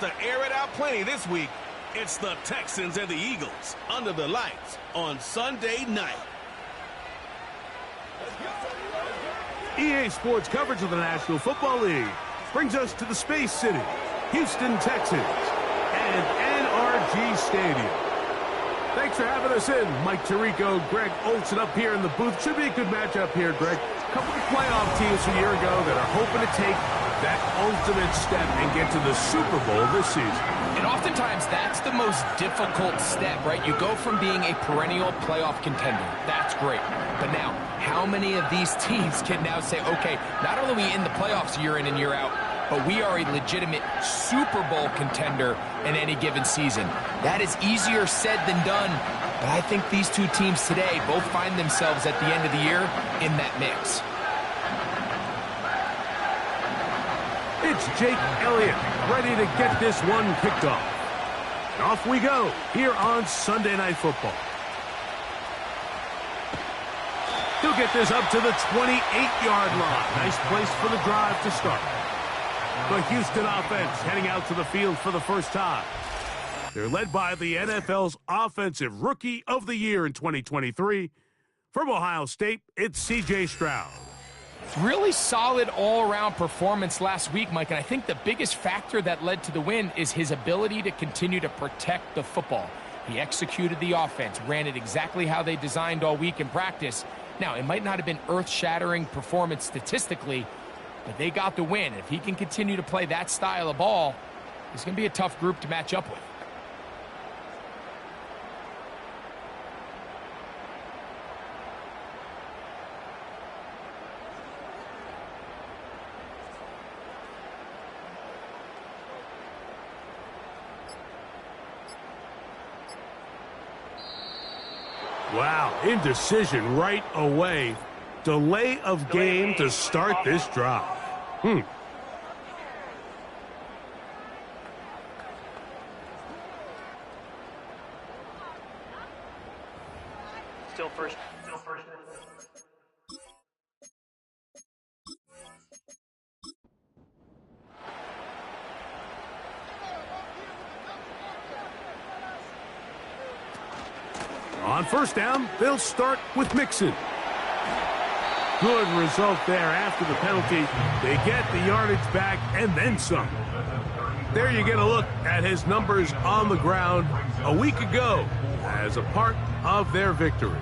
to air it out plenty this week. It's the Texans and the Eagles under the lights on Sunday night. EA Sports coverage of the National Football League brings us to the Space City, Houston, Texas, and NRG Stadium. Thanks for having us in. Mike Tirico, Greg Olson up here in the booth. Should be a good matchup here, Greg. A couple of playoff teams from a year ago that are hoping to take that ultimate step and get to the Super Bowl this season. And oftentimes, that's the most difficult step, right? You go from being a perennial playoff contender. That's great. But now, how many of these teams can now say, okay, not only are we in the playoffs year in and year out, but we are a legitimate Super Bowl contender in any given season. That is easier said than done, but I think these two teams today both find themselves at the end of the year in that mix. It's Jake Elliott ready to get this one kicked off. And off we go here on Sunday Night Football. He'll get this up to the 28-yard line. Nice place for the drive to start. The Houston offense heading out to the field for the first time. They're led by the NFL's Offensive Rookie of the Year in 2023. From Ohio State, it's C.J. Stroud. Really solid all-around performance last week, Mike, and I think the biggest factor that led to the win is his ability to continue to protect the football. He executed the offense, ran it exactly how they designed all week in practice. Now, it might not have been earth-shattering performance statistically, but they got the win. If he can continue to play that style of ball, it's going to be a tough group to match up with. Wow, indecision right away. Delay of game to start this drive. Still first. On first down, they'll start with Mixon. Good result there after the penalty. They get the yardage back and then some. There you get a look at his numbers on the ground a week ago as a part of their victory.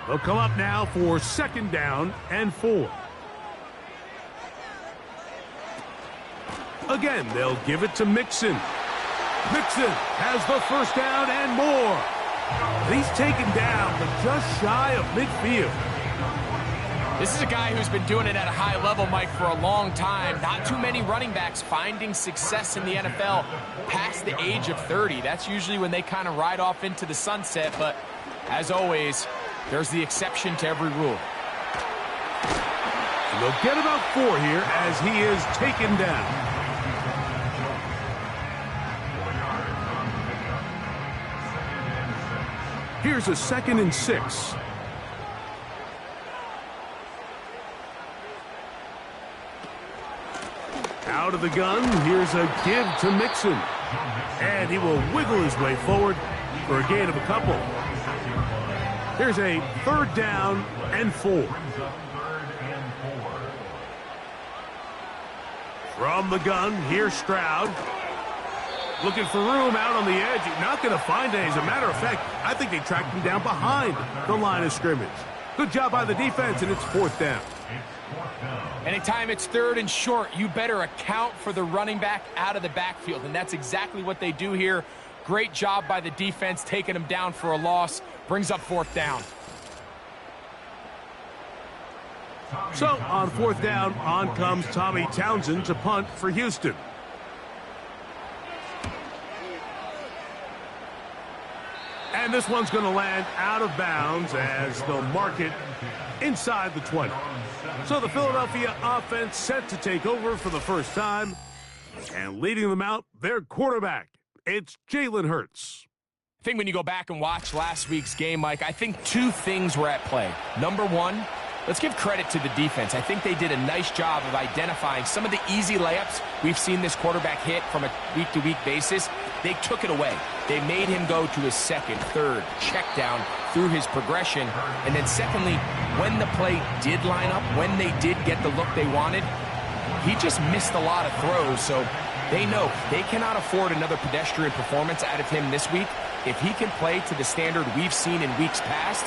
They'll come up now for second down and 4. Again, they'll give it to Mixon. Mixon has the first down and more. He's taken down, but just shy of midfield. This is a guy who's been doing it at a high level, Mike, for a long time. Not too many running backs finding success in the NFL past the age of 30. That's usually when they kind of ride off into the sunset, but as always, there's the exception to every rule. And they'll get about 4 here as he is taken down. Here's a 2nd and 6. Out of the gun, here's a give to Mixon. And he will wiggle his way forward for a gain of a couple. Here's a 3rd down and 4. From the gun, here's Stroud. Looking for room out on the edge. Not going to find it. As a matter of fact, I think they tracked him down behind the line of scrimmage. Good job by the defense, and it's 4th down. Anytime it's 3rd and short, you better account for the running back out of the backfield, and that's exactly what they do here. Great job by the defense, taking him down for a loss. Brings up 4th down. So, on 4th down, on comes Tommy Townsend to punt for Houston. And this one's going to land out of bounds as they'll mark it inside the 20. So the Philadelphia offense set to take over for the first time. And leading them out, their quarterback. It's Jalen Hurts. I think when you go back and watch last week's game, Mike, I think 2 things were at play. Number 1, Let's give credit to the defense. I think they did a nice job of identifying some of the easy layups we've seen this quarterback hit from a week-to-week basis. They took it away. They made him go to his second, third, check down through his progression. And then secondly, when the play did line up, when they did get the look they wanted, he just missed a lot of throws. So they know they cannot afford another pedestrian performance out of him this week. If he can play to the standard we've seen in weeks past,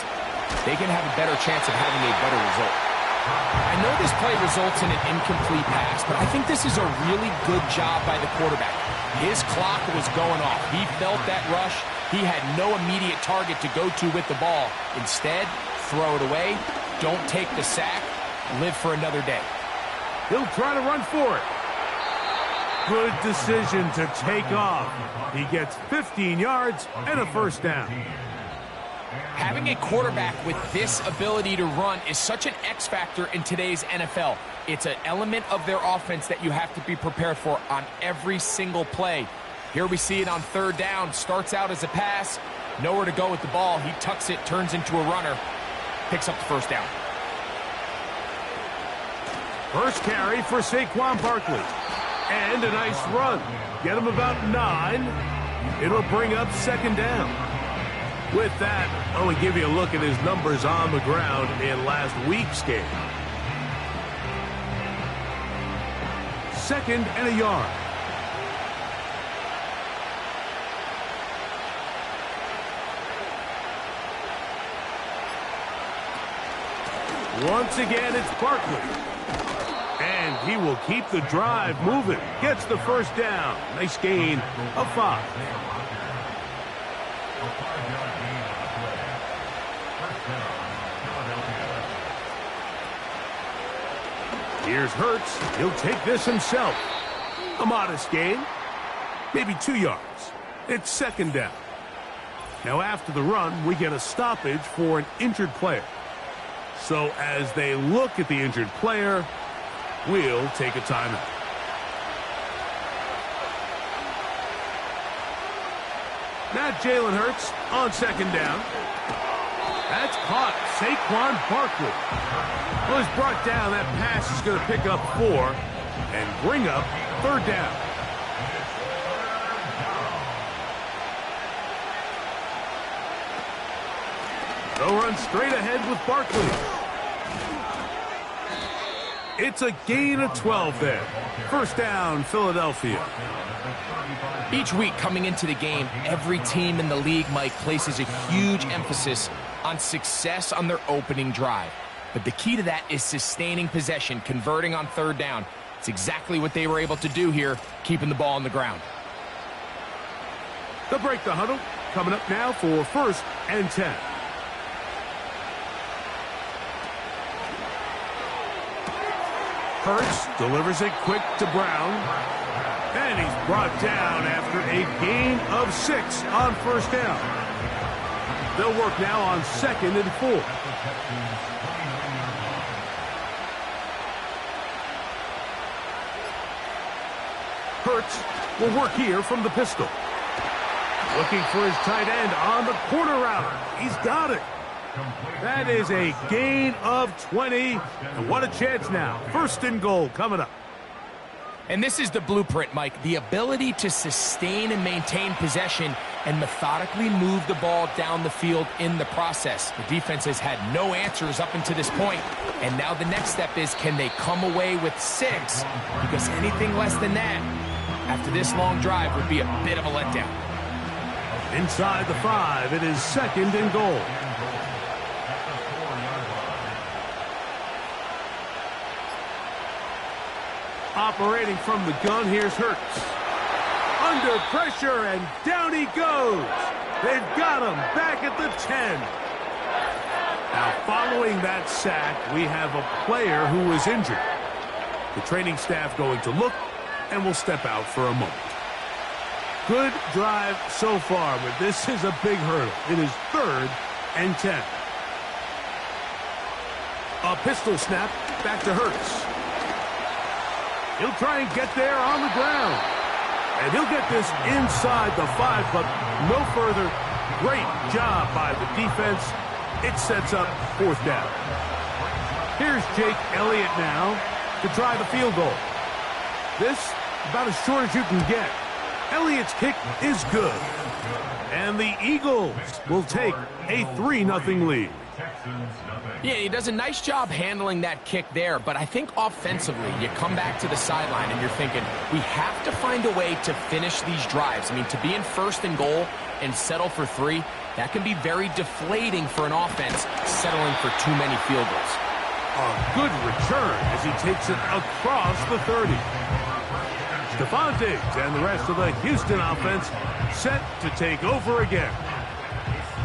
they can have a better chance of having a better result. I know this play results in an incomplete pass, but I think this is a really good job by the quarterback. His clock was going off. He felt that rush. He had no immediate target to go to with the ball. Instead, throw it away. Don't take the sack. Live for another day. He'll try to run for it. Good decision to take off. He gets 15 yards and a first down. Having a quarterback with this ability to run is such an X factor in today's NFL. It's an element of their offense that you have to be prepared for on every single play. Here we see it on third down. Starts out as a pass. Nowhere to go with the ball. He tucks it, turns into a runner. Picks up the first down. First carry for Saquon Barkley. And a nice run. Get him about 9. It'll bring up second down. With that, I want to give you a look at his numbers on the ground in last week's game. 2nd and a yard. Once again, it's Barkley. And he will keep the drive moving. Gets the first down. Nice gain of 5. Here's Hurts. He'll take this himself. A modest gain. Maybe 2 yards. It's second down. Now after the run, we get a stoppage for an injured player. So as they look at the injured player, we'll take a timeout. Now Jalen Hurts on second down. That's caught. Saquon Barkley was brought down. That pass is going to pick up 4 and bring up third down. They'll run straight ahead with Barkley. It's a gain of 12 there. First down, Philadelphia. Each week coming into the game, every team in the league, Mike, places a huge emphasis on success on their opening drive. But the key to that is sustaining possession, converting on third down. It's exactly what they were able to do here, keeping the ball on the ground. They'll break the huddle. Coming up now for 1st and 10. Hurts delivers it quick to Brown. And he's brought down after a gain of 6 on first down. They'll work now on 2nd and 4. Hurts will work here from the pistol. Looking for his tight end on the corner route. He's got it. That is a gain of 20. And what a chance now. 1st and goal coming up. And this is the blueprint, Mike. The ability to sustain and maintain possession and methodically move the ball down the field in the process. The defense has had no answers up until this point. And now the next step is, can they come away with 6? Because anything less than that, after this long drive, would be a bit of a letdown. Inside the 5, it is 2nd and goal. Operating from the gun, here's Hurts. Under pressure, and down he goes. They've got him back at the 10. Now, following that sack, we have a player who was injured. The training staff going to look, and will step out for a moment. Good drive so far, but this is a big hurdle. It is 3rd and 10. A pistol snap, back to Hurts. He'll try and get there on the ground. And he'll get this inside the 5, but no further. Great job by the defense. It sets up 4th down. Here's Jake Elliott now to try the field goal. This, about as short as you can get. Elliott's kick is good. And the Eagles will take a 3-0 lead. Yeah, he does a nice job handling that kick there, but I think offensively, you come back to the sideline and you're thinking, we have to find a way to finish these drives. I mean, to be in 1st and goal and settle for 3, that can be very deflating for an offense settling for too many field goals. A good return as he takes it across the 30. Stephon Diggs and the rest of the Houston offense set to take over again.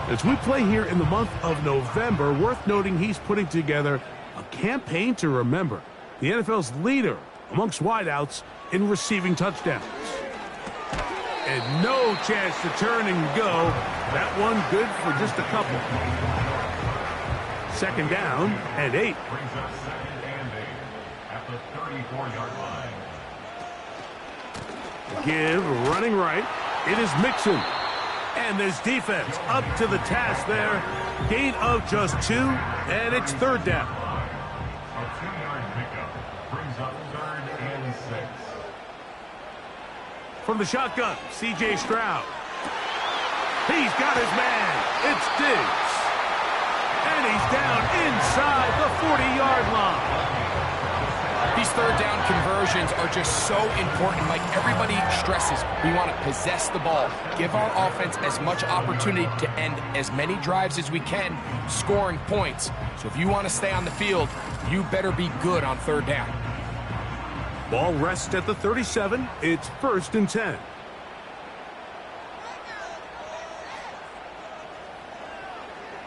As we play here in the month of November, worth noting he's putting together a campaign to remember, the NFL's leader amongst wideouts in receiving touchdowns. And no chance to turn and go. That one good for just a couple. 2nd down and 8. Brings us 2nd and 8 at the 34-yard line. Give running right. It is Mixon. And this defense up to the task there. Gain of just 2, and it's 3rd down. A 2-yard pickup brings up 3rd and 6. From the shotgun, C.J. Stroud. He's got his man. It's Diggs. And he's down inside the 40-yard line. These 3rd down conversions are just so important. Like everybody stresses, we want to possess the ball, give our offense as much opportunity to end as many drives as we can, scoring points. So if you want to stay on the field, you better be good on 3rd down. Ball rests at the 37. It's 1st and 10.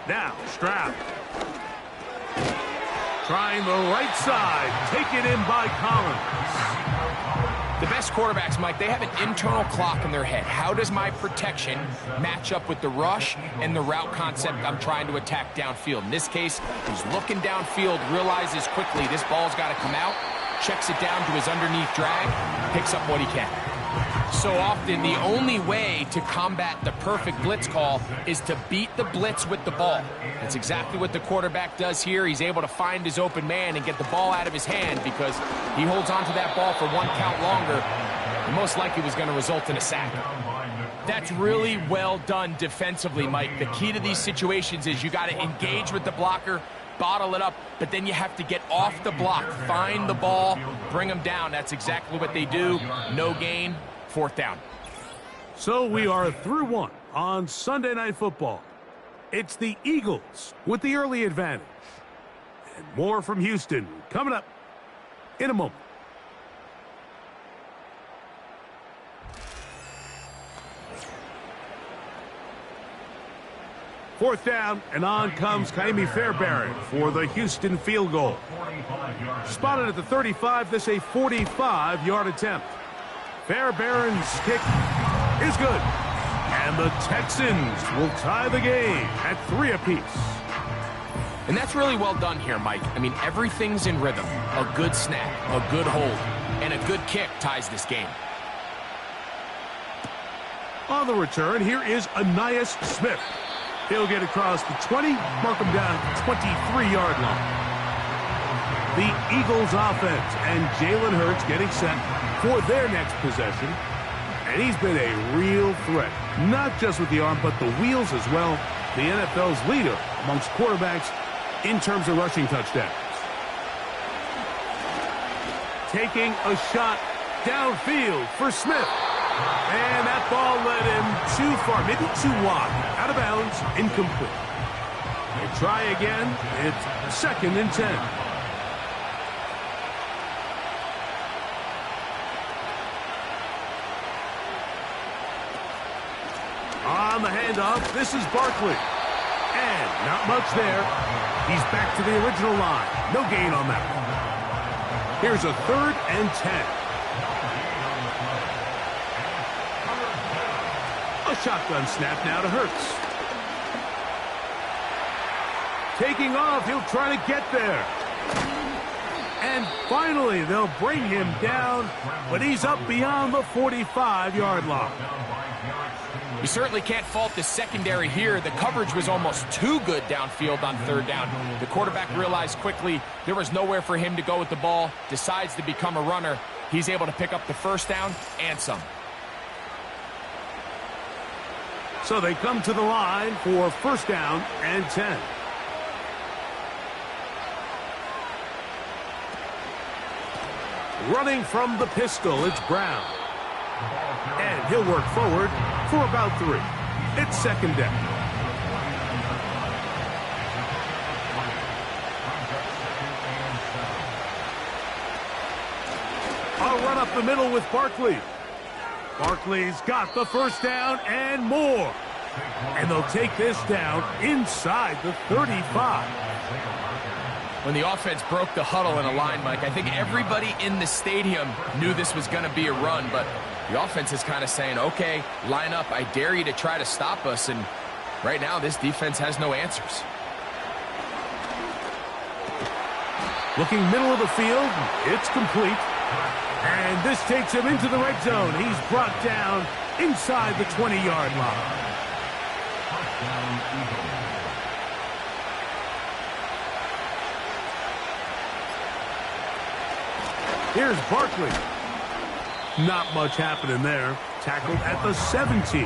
Now, Stroud. Trying the right side. Taken in by Collins. The best quarterbacks, Mike, they have an internal clock in their head. How does my protection match up with the rush and the route concept I'm trying to attack downfield? In this case, he's looking downfield, realizes quickly this ball's got to come out, checks it down to his underneath drag, picks up what he can. So often, the only way to combat the perfect blitz call is to beat the blitz with the ball. That's exactly what the quarterback does here. He's able to find his open man and get the ball out of his hand because he holds on to that ball for 1 count longer. And most likely was going to result in a sack. That's really well done defensively, Mike. The key to these situations is you got to engage with the blocker, bottle it up, but then you have to get off the block, find the ball, bring them down. That's exactly what they do. No gain. 4th down. So we are through 1 on Sunday Night Football. It's the Eagles with the early advantage. And more from Houston coming up in a moment. Fourth down, and on comes Kaimi Fairbairn for the Houston field goal. Spotted at the 35, this a 45-yard attempt. Fairbairn's kick is good. And the Texans will tie the game at 3 apiece. And that's really well done here, Mike. I mean, everything's in rhythm. A good snap, a good hold, and a good kick ties this game. On the return, here is Ainias Smith. He'll get across the 20, mark him down at the 23-yard line. The Eagles offense and Jalen Hurts getting set for their next possession. And he's been a real threat, not just with the arm, but the wheels as well. The NFL's leader amongst quarterbacks in terms of rushing touchdowns. Taking a shot downfield for Smith. And that ball led him too far, maybe too wide. Out of bounds, incomplete. They try again. It's 2nd and 10. On the handoff, this is Barkley. And not much there. He's back to the original line. No gain on that one. Here's a 3rd and 10. A shotgun snap now to Hurts. Taking off, he'll try to get there. And finally, they'll bring him down, but he's up beyond the 45-yard line. You certainly can't fault the secondary here. The coverage was almost too good downfield on third down. The quarterback realized quickly there was nowhere for him to go with the ball, decides to become a runner. He's able to pick up the first down and some. So they come to the line for first down and 10. Running from the pistol, it's Brown. And he'll work forward for about 3. It's second down. I'll run up the middle with Barkley. Barkley's got the first down and more. And they'll take this down inside the 35. When the offense broke the huddle in a line, Mike, I think everybody in the stadium knew this was going to be a run, but the offense is kind of saying, okay, line up, I dare you to try to stop us, and right now this defense has no answers. Looking middle of the field, it's complete. And this takes him into the red zone. He's brought down inside the 20-yard line. Here's Barkley. Not much happening there. Tackled at the 17.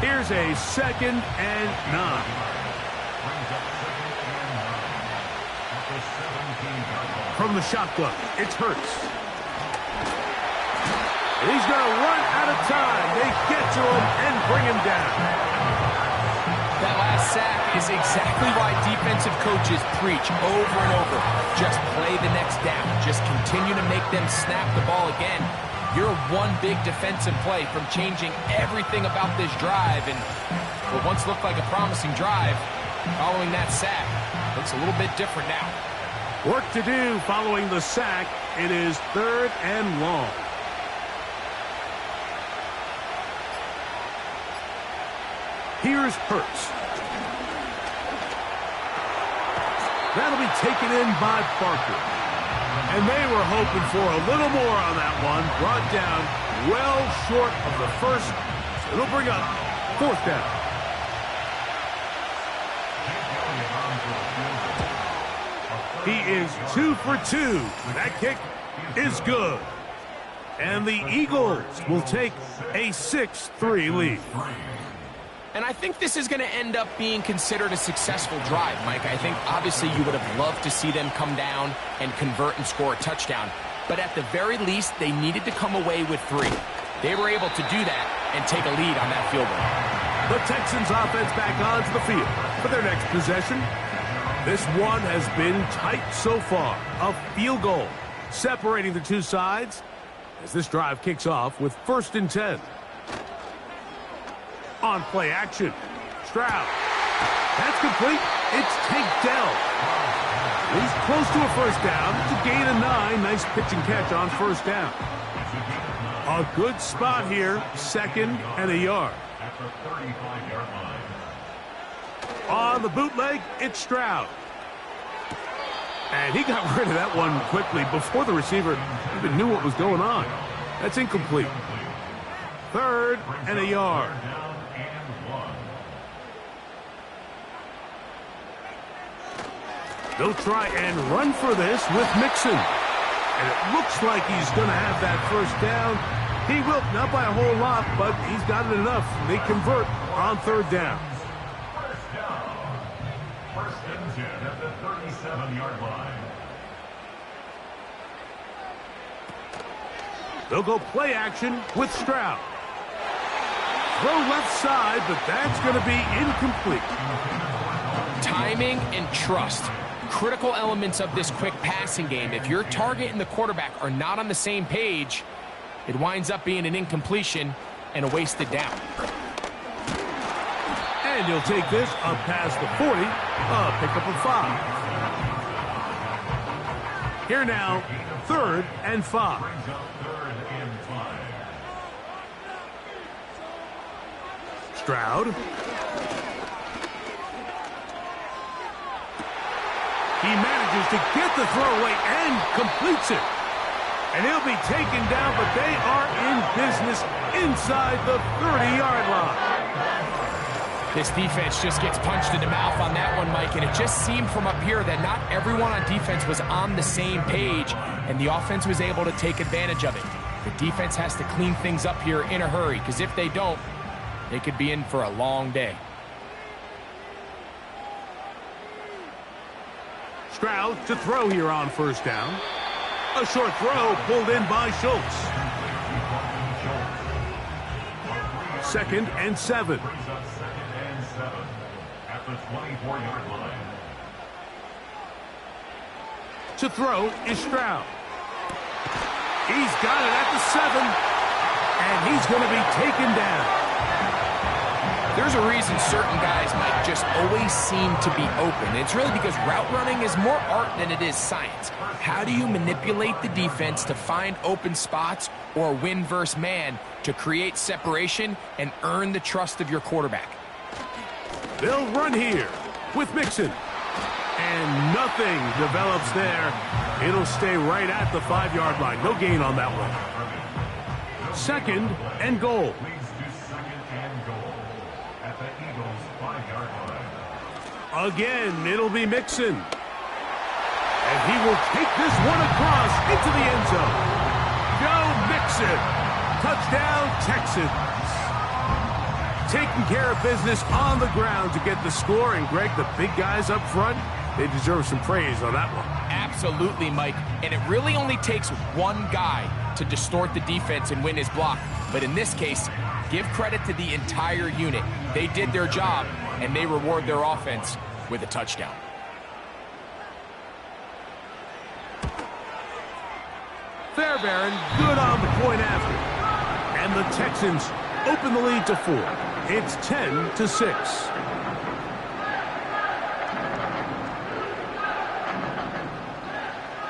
Here's a second and 9. From the shotgun, it's Hurts. And he's going to run out of time. They get to him and bring him down. That last sack is exactly why defensive coaches preach over and over. Just play the next down. Just continue to make them snap the ball again. You're one big defensive play from changing everything about this drive. And what once looked like a promising drive, following that sack, looks a little bit different now. Work to do following the sack. It is third and long. Here's Hurts. That'll be taken in by Barker. And they were hoping for a little more on that one. Brought down well short of the first. So it'll bring up fourth down. He is 2 for 2. That kick is good. And the Eagles will take a 6-3 lead. And I think this is going to end up being considered a successful drive, Mike. I think obviously you would have loved to see them come down and convert and score a touchdown. But at the very least, they needed to come away with 3. They were able to do that and take a lead on that field goal. The Texans offense back onto the field for their next possession. This one has been tight so far. A field goal separating the two sides as this drive kicks off with first and 10. On play action, Stroud. That's complete. It's Tank Dell. He's close to a first down. It's a gain of 9. Nice pitch and catch on first down. A good spot here. Second and a yard. At the 35-yard line. On the bootleg, it's Stroud. And he got rid of that one quickly before the receiver even knew what was going on. That's incomplete. Third and a yard. They'll try and run for this with Mixon. And it looks like he's going to have that first down. He will, not by a whole lot, but he's got it enough. They convert on third down. First and 10 at the 37-yard line. They'll go play action with Stroud. Throw left side, but that's going to be incomplete. Timing and trust. Critical elements of this quick passing game. If your target and the quarterback are not on the same page, it winds up being an incompletion and a wasted down. And you'll take this up past the 40, a pickup of 5. Here now, third and 5. Stroud. He manages to get the throw away and completes it. And he'll be taken down, but they are in business inside the 30-yard line. This defense just gets punched in the mouth on that one, Mike, and it just seemed from up here that not everyone on defense was on the same page, and the offense was able to take advantage of it. The defense has to clean things up here in a hurry, because if they don't, they could be in for a long day. Stroud to throw here on first down. A short throw pulled in by Schultz. 2nd and 7. At the 24-yard line. To throw is Stroud. He's got it at the 7, and he's going to be taken down. There's a reason certain guys might just always seem to be open. It's really because route running is more art than it is science. How do you manipulate the defense to find open spots or win versus man to create separation and earn the trust of your quarterback? They'll run here with Mixon. And nothing develops there. It'll stay right at the 5-yard line. No gain on that one. 2nd and goal. Again, it'll be Mixon. And he will take this one across into the end zone. Joe Mixon. Touchdown, Texans. Taking care of business on the ground to get the score. And, Greg, the big guys up front, they deserve some praise on that one. Absolutely, Mike. And it really only takes one guy to distort the defense and win his block. But in this case, give credit to the entire unit. They did their job, and they reward their offense with a touchdown. Fairbairn, good on the point after. And the Texans open the lead to 4. It's 10-6.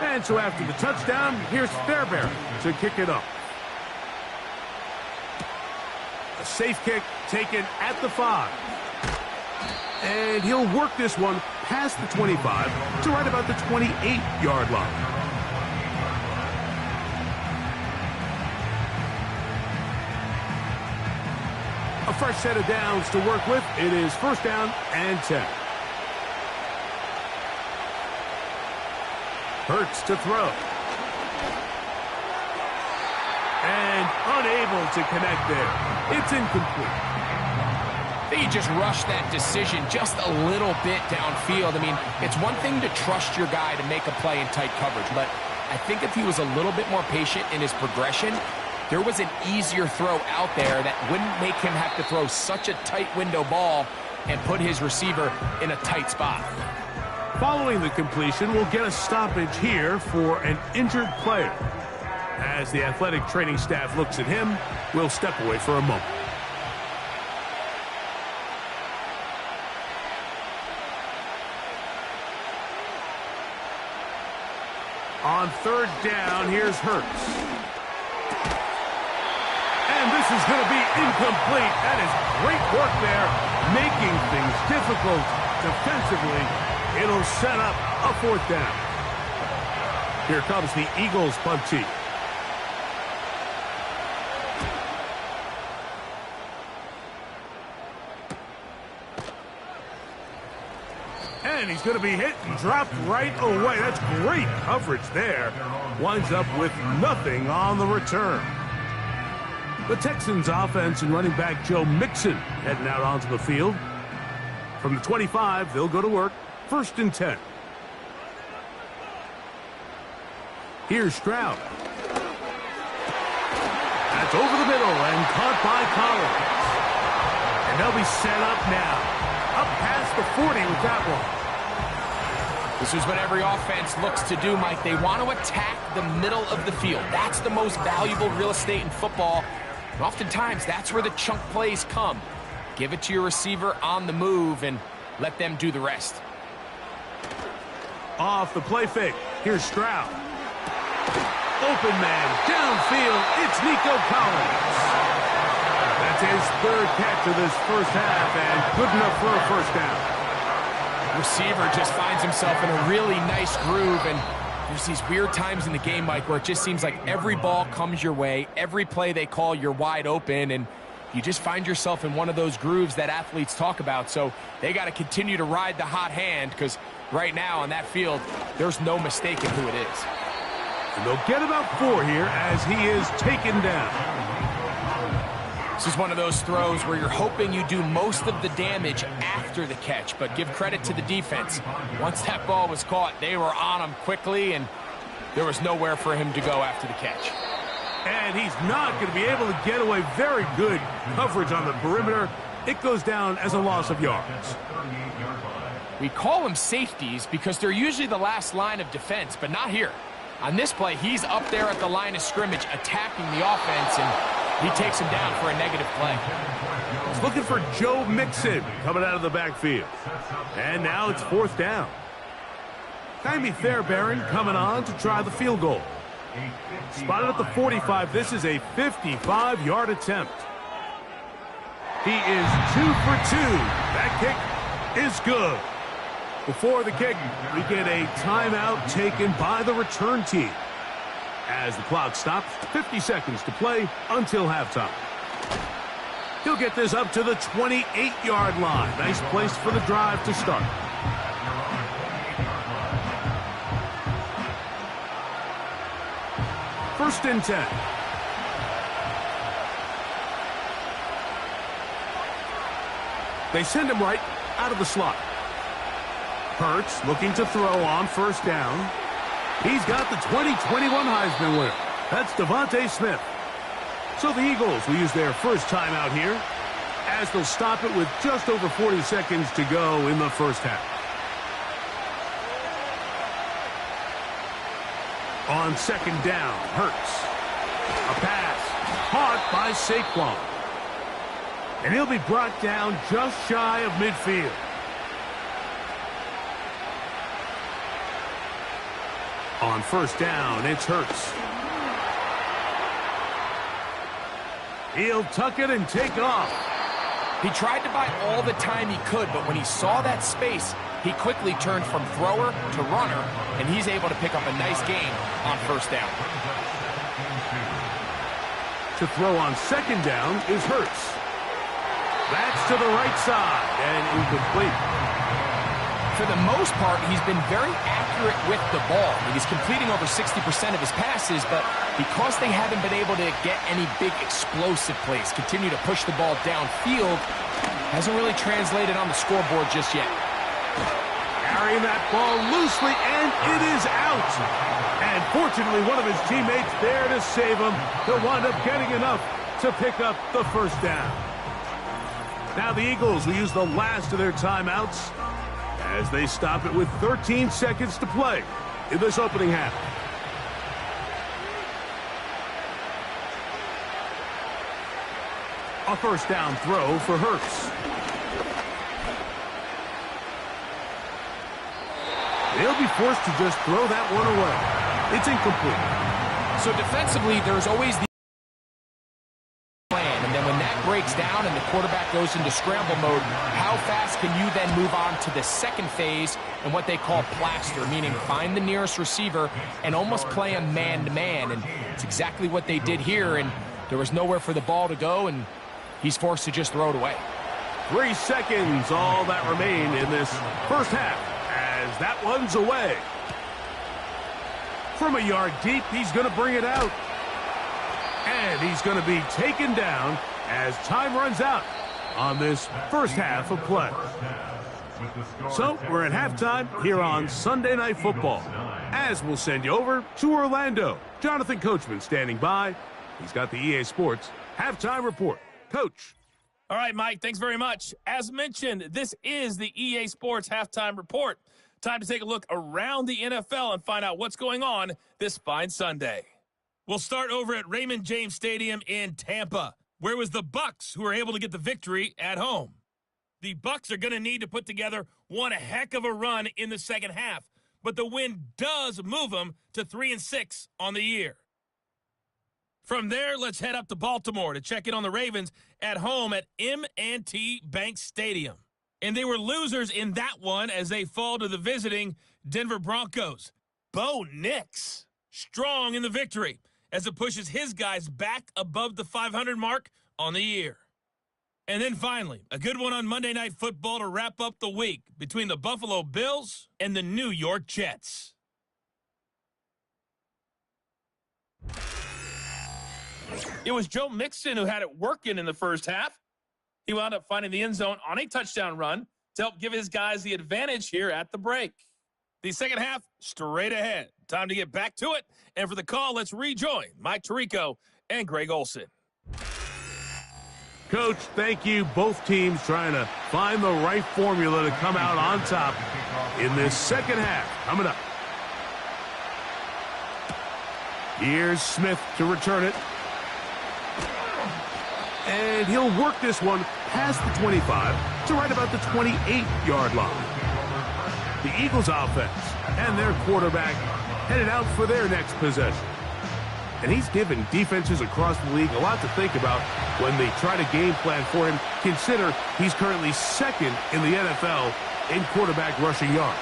And so after the touchdown, here's Fairbairn to kick it up. A safe kick taken at the 5. And he'll work this one past the 25 to right about the 28-yard line. A fresh set of downs to work with. It is 1st down and 10. Hurts to throw. And unable to connect there. It's incomplete. They just rushed that decision just a little bit downfield. I mean, it's one thing to trust your guy to make a play in tight coverage, but I think if he was a little bit more patient in his progression, there was an easier throw out there that wouldn't make him have to throw such a tight window ball and put his receiver in a tight spot. Following the completion, we'll get a stoppage here for an injured player. As the athletic training staff looks at him, we'll step away for a moment. On 3rd down, here's Hurts. And this is going to be incomplete. That is great work there, making things difficult defensively. It'll set up a 4th down. Here comes the Eagles punt team. And he's going to be hit and dropped right away. That's great coverage there. Winds up with nothing on the return. The Texans offense and running back Joe Mixon heading out onto the field. From the 25, they'll go to work. 1st and 10. Here's Stroud. That's over the middle and caught by Collins. And they'll be set up now. Up past the 40 with that one. This is what every offense looks to do, Mike. They want to attack the middle of the field. That's the most valuable real estate in football. And oftentimes, that's where the chunk plays come. Give it to your receiver on the move and let them do the rest. Off the play fake. Here's Stroud. Open man. Downfield. It's Nico Collins. That's his 3rd catch of this 1st half and good enough for a 1st down. Receiver just finds himself in a really nice groove, and There's these weird times in the game, Mike, where it just seems like every ball comes your way, every play they call, you're wide open, and you just find yourself in one of those grooves that athletes talk about. So they got to continue to ride the hot hand, because right now on that field, there's no mistaking who it is. And they'll get about 4 here as he is taken down. This is one of those throws where you're hoping you do most of the damage after the catch, but give credit to the defense. Once that ball was caught, they were on him quickly, and there was nowhere for him to go after the catch. And he's not going to be able to get away. Very good coverage on the perimeter. It goes down as a loss of yards. We call them safeties because they're usually the last line of defense, but not here. On this play, he's up there at the line of scrimmage attacking the offense, and he takes him down for a negative play. He's looking for Joe Mixon coming out of the backfield. And now it's 4th down. Jaime Fairbairn coming on to try the field goal. Spotted at the 45. This is a 55-yard attempt. He is 2 for 2. That kick is good. Before the kick, we get a timeout taken by the return team. As the clock stops, 50 seconds to play until halftime. He'll get this up to the 28-yard line. Nice place for the drive to start. First and 10. They send him right out of the slot. Hurts looking to throw on first down. He's got the 2021 Heisman winner. That's Devontae Smith. So the Eagles will use their first timeout here, as they'll stop it with just over 40 seconds to go in the first half. On second down, Hurts. A pass caught by Saquon. And he'll be brought down just shy of midfield. On first down, it's Hurts. He'll tuck it and take off. He tried to buy all the time he could, but when he saw that space, he quickly turned from thrower to runner, and he's able to pick up a nice gain on first down. To throw on second down is Hurts. That's to the right side and incomplete. For the most part, he's been very accurate with the ball. I mean, he's completing over 60% of his passes, but because they haven't been able to get any big explosive plays, continue to push the ball downfield, hasn't really translated on the scoreboard just yet. Carrying that ball loosely, and it is out. And fortunately, one of his teammates there to save him. He'll wind up getting enough to pick up the first down. Now the Eagles will use the last of their timeouts as they stop it with 13 seconds to play in this opening half. A first down throw for Hurts. They'll be forced to just throw that one away. It's incomplete. So defensively, there's always the plan, and then when that breaks down and the quarterback goes into scramble mode, how fast can you then move on to the second phase and what they call plaster, meaning find the nearest receiver and almost play a man-to-man, and it's exactly what they did here, and there was nowhere for the ball to go, and he's forced to just throw it away. 3 seconds, all that remain in this first half, as that one's away. From a yard deep, he's going to bring it out. And he's going to be taken down as time runs out on this first half of play. So we're at halftime here on Sunday Night Football, as we'll send you over to Orlando. Jonathan Coachman standing by. He's got the EA Sports halftime report. Coach. All right, Mike, thanks very much. As mentioned, this is the EA Sports halftime report. Time to take a look around the NFL and find out what's going on this fine Sunday. We'll start over at Raymond James Stadium in Tampa, where it was the Bucs who were able to get the victory at home. The Bucs are going to need to put together one heck of a run in the second half, but the win does move them to 3-6 on the year. From there, let's head up to Baltimore to check in on the Ravens at home at M&T Bank Stadium. And they were losers in that one as they fall to the visiting Denver Broncos. Bo Nix, strong in the victory as it pushes his guys back above the 500 mark on the year. And then finally, a good one on Monday Night Football to wrap up the week between the Buffalo Bills and the New York Jets. It was Joe Mixon who had it working in the first half. He wound up finding the end zone on a touchdown run to help give his guys the advantage here at the break. The second half, straight ahead. Time to get back to it. And for the call, let's rejoin Mike Tirico and Greg Olson. Coach, thank you. Both teams trying to find the right formula to come out on top in this second half. Coming up. Here's Smith to return it. And he'll work this one past the 25 to right about the 28-yard line. The Eagles offense and their quarterback headed out for their next possession. And he's given defenses across the league a lot to think about when they try to game plan for him. Consider he's currently second in the NFL in quarterback rushing yards.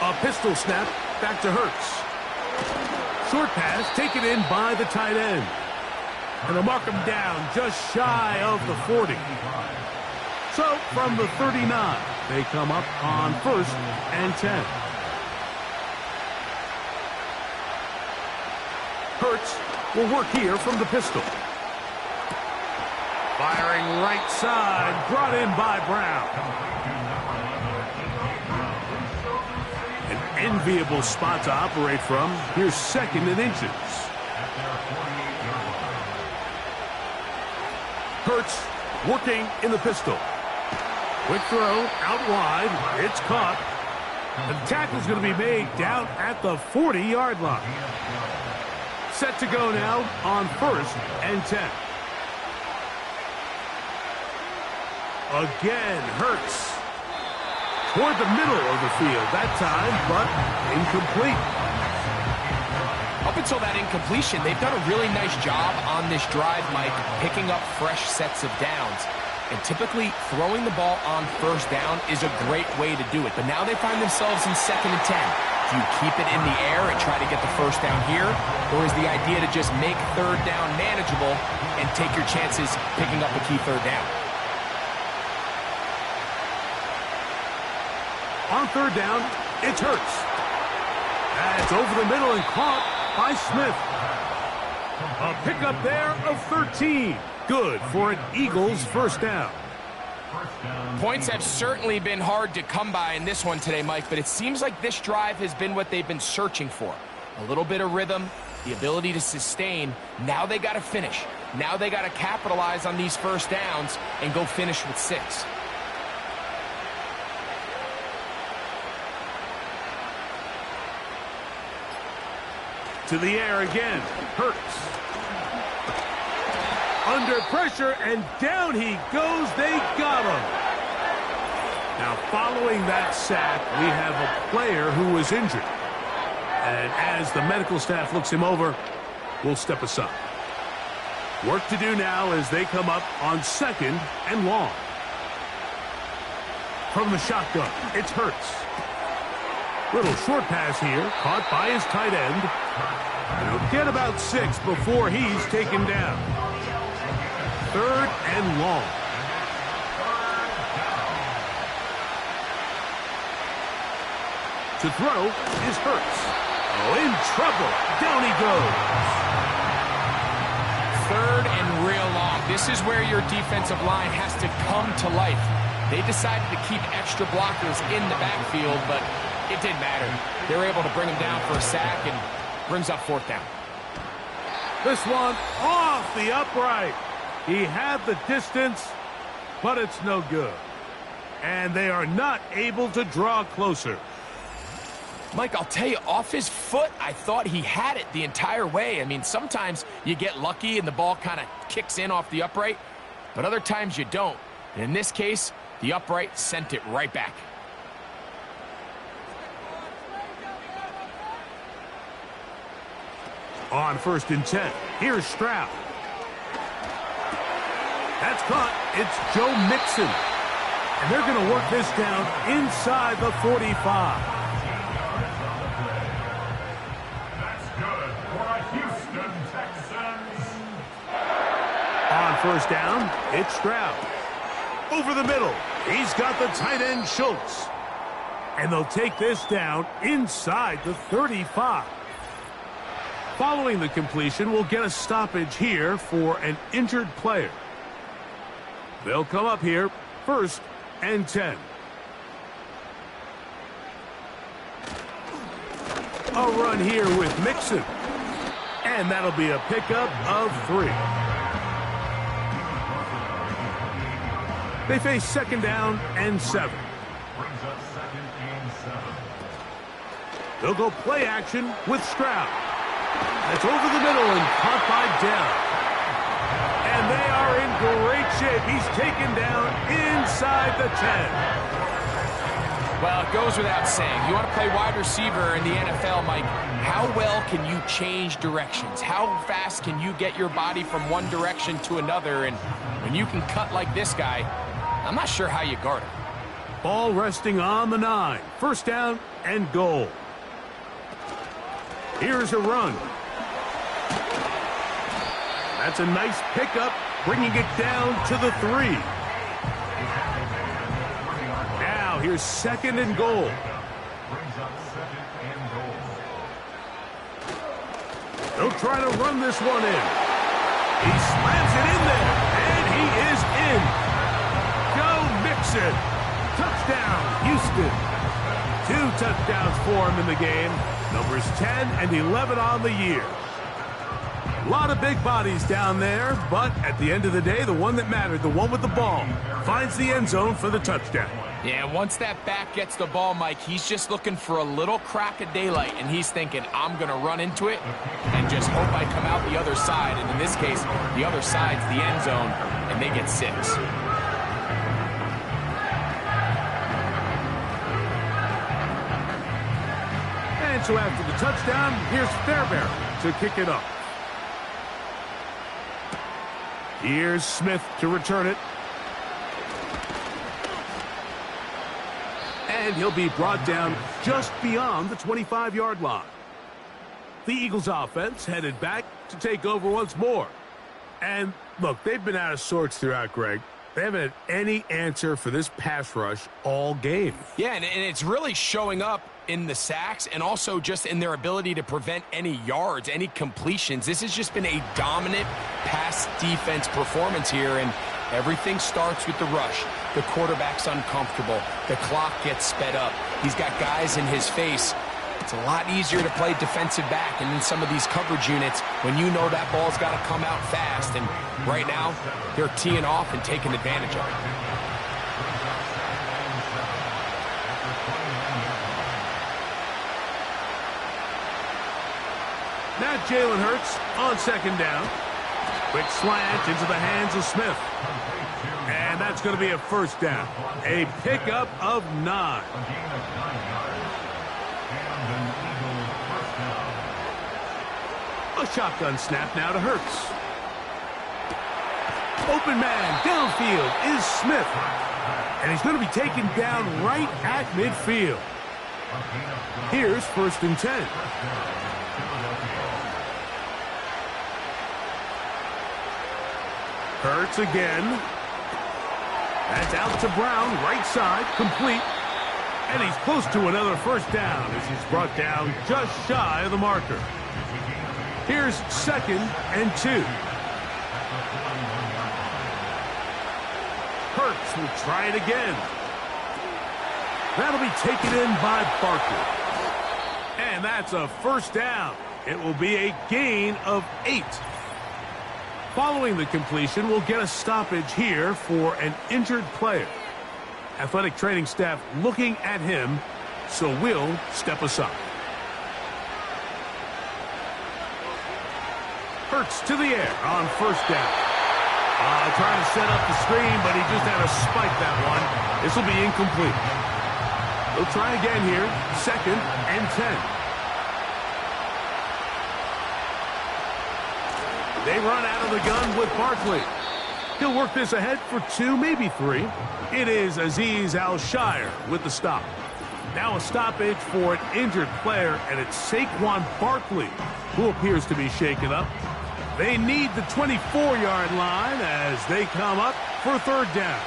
A pistol snap back to Hurts. Short pass taken in by the tight end. And they'll mark him down just shy of the 40. So from the 39, they come up on 1st and 10. Hurts will work here from the pistol. Firing right side, brought in by Brown. An enviable spot to operate from. Here's second and inches. Hurts working in the pistol. Quick throw out wide. It's caught. The tackle's going to be made down at the 40-yard line. Set to go now on 1st and 10. Again, Hurts. Toward the middle of the field that time, but incomplete. Up until that incompletion, they've done a really nice job on this drive, Mike, picking up fresh sets of downs. And typically, throwing the ball on 1st down is a great way to do it. But now they find themselves in 2nd and 10. Do you keep it in the air and try to get the 1st down here? Or is the idea to just make 3rd down manageable and take your chances picking up a key 3rd down? On 3rd down, it's Hurts. That's over the middle and caught by Smith. A pickup there of 13. Good for an Eagles 1st down. Points have certainly been hard to come by in this one today, Mike, but it seems like this drive has been what they've been searching for. A little bit of rhythm, the ability to sustain. Now they got to finish. Now they got to capitalize on these 1st downs and go finish with 6. To the air again. Hurts. Under pressure, and down he goes. They got him. Now, following that sack, we have a player who was injured. And as the medical staff looks him over, we'll step aside. Work to do now as they come up on 2nd and long. From the shotgun, it's Hurts. Little short pass here, caught by his tight end. And he'll get about 6 before he's taken down. 3rd and long. To throw is Hurts. Oh, in trouble. Down he goes. 3rd and real long. This is where your defensive line has to come to life. They decided to keep extra blockers in the backfield, but it didn't matter. They were able to bring him down for a sack and brings up 4th down. This one off the upright. He had the distance, but it's no good. And they are not able to draw closer. Mike, I'll tell you, off his foot, I thought he had it the entire way. I mean, sometimes you get lucky and the ball kind of kicks in off the upright, but other times you don't. And in this case, the upright sent it right back. On 1st and 10, here's Stroud. That's caught. It's Joe Mixon. And they're going to work this down inside the 45. Houston Texans. On first down, it's Stroud. Over the middle, he's got the tight end Schultz. And they'll take this down inside the 35. Following the completion, we'll get a stoppage here for an injured player. They'll come up here, 1st and 10. A run here with Mixon. And that'll be a pickup of 3. They face 2nd down and 7. Brings up 2nd and 7. They'll go play action with Stroud. That's over the middle and caught by Dell. And they are in great shape. He's taken down inside the 10. Well, it goes without saying. You want to play wide receiver in the NFL, Mike. How well can you change directions? How fast can you get your body from one direction to another? And when you can cut like this guy, I'm not sure how you guard him. Ball resting on the 9. 1st down and goal. Here's a run. That's a nice pickup, bringing it down to the 3. Now here's 2nd and goal. Brings up 2nd and goal. They'll try to run this one in. He slams it in there, and he is in. Go Mixon. Touchdown, Houston. 2 touchdowns for him in the game. Numbers 10 and 11 on the year. A lot of big bodies down there, but at the end of the day, the one that mattered, the one with the ball, finds the end zone for the touchdown. Yeah, once that back gets the ball, Mike, he's just looking for a little crack of daylight, and he's thinking, I'm going to run into it and just hope I come out the other side. And in this case, the other side's the end zone, and they get 6. And so after the touchdown, here's Fairbairn to kick it off. Here's Smith to return it. And he'll be brought down just beyond the 25-yard line. The Eagles offense headed back to take over once more. And look, they've been out of sorts throughout, Greg. They haven't had any answer for this pass rush all game. Yeah, and it's really showing up in the sacks and also just in their ability to prevent any yards, any completions. This has just been a dominant pass defense performance here, and everything starts with the rush. The quarterback's uncomfortable. The clock gets sped up. He's got guys in his face. It's a lot easier to play defensive back and in some of these coverage units when you know that ball's got to come out fast. And right now, they're teeing off and taking advantage of it. Now Jalen Hurts on 2nd down. Quick slant into the hands of Smith. And that's going to be a 1st down. A pickup of 9. A shotgun snap now to Hurts. Open man downfield is Smith. And he's going to be taken down right at midfield. Here's 1st and 10. Hurts again. That's out to Brown, right side, complete. And he's close to another 1st down as he's brought down just shy of the marker. Here's 2nd and 2. Hurts will try it again. That'll be taken in by Barkley. And that's a 1st down. It will be a gain of 8. Following the completion, we'll get a stoppage here for an injured player. Athletic training staff looking at him, so we'll step aside. Hurts to the air on 1st down. Trying to set up the screen, but he just had to spike that one. This will be incomplete. They'll try again here, 2nd and 10. They run out of the gun with Barkley. He'll work this ahead for 2, maybe 3. It is Azeez Al-Shire with the stop. Now a stoppage for an injured player, and it's Saquon Barkley who appears to be shaken up. They need the 24-yard line as they come up for third down.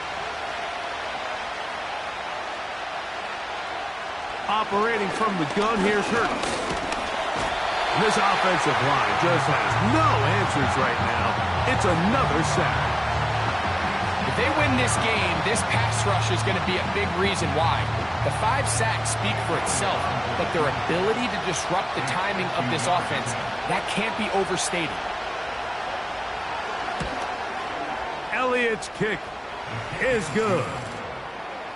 Operating from the gun, here's Hurts. This offensive line just has no answers right now. It's another sack. If they win this game, this pass rush is going to be a big reason why. The 5 sacks speak for itself, but their ability to disrupt the timing of this offense, that can't be overstated. Elliott's kick is good.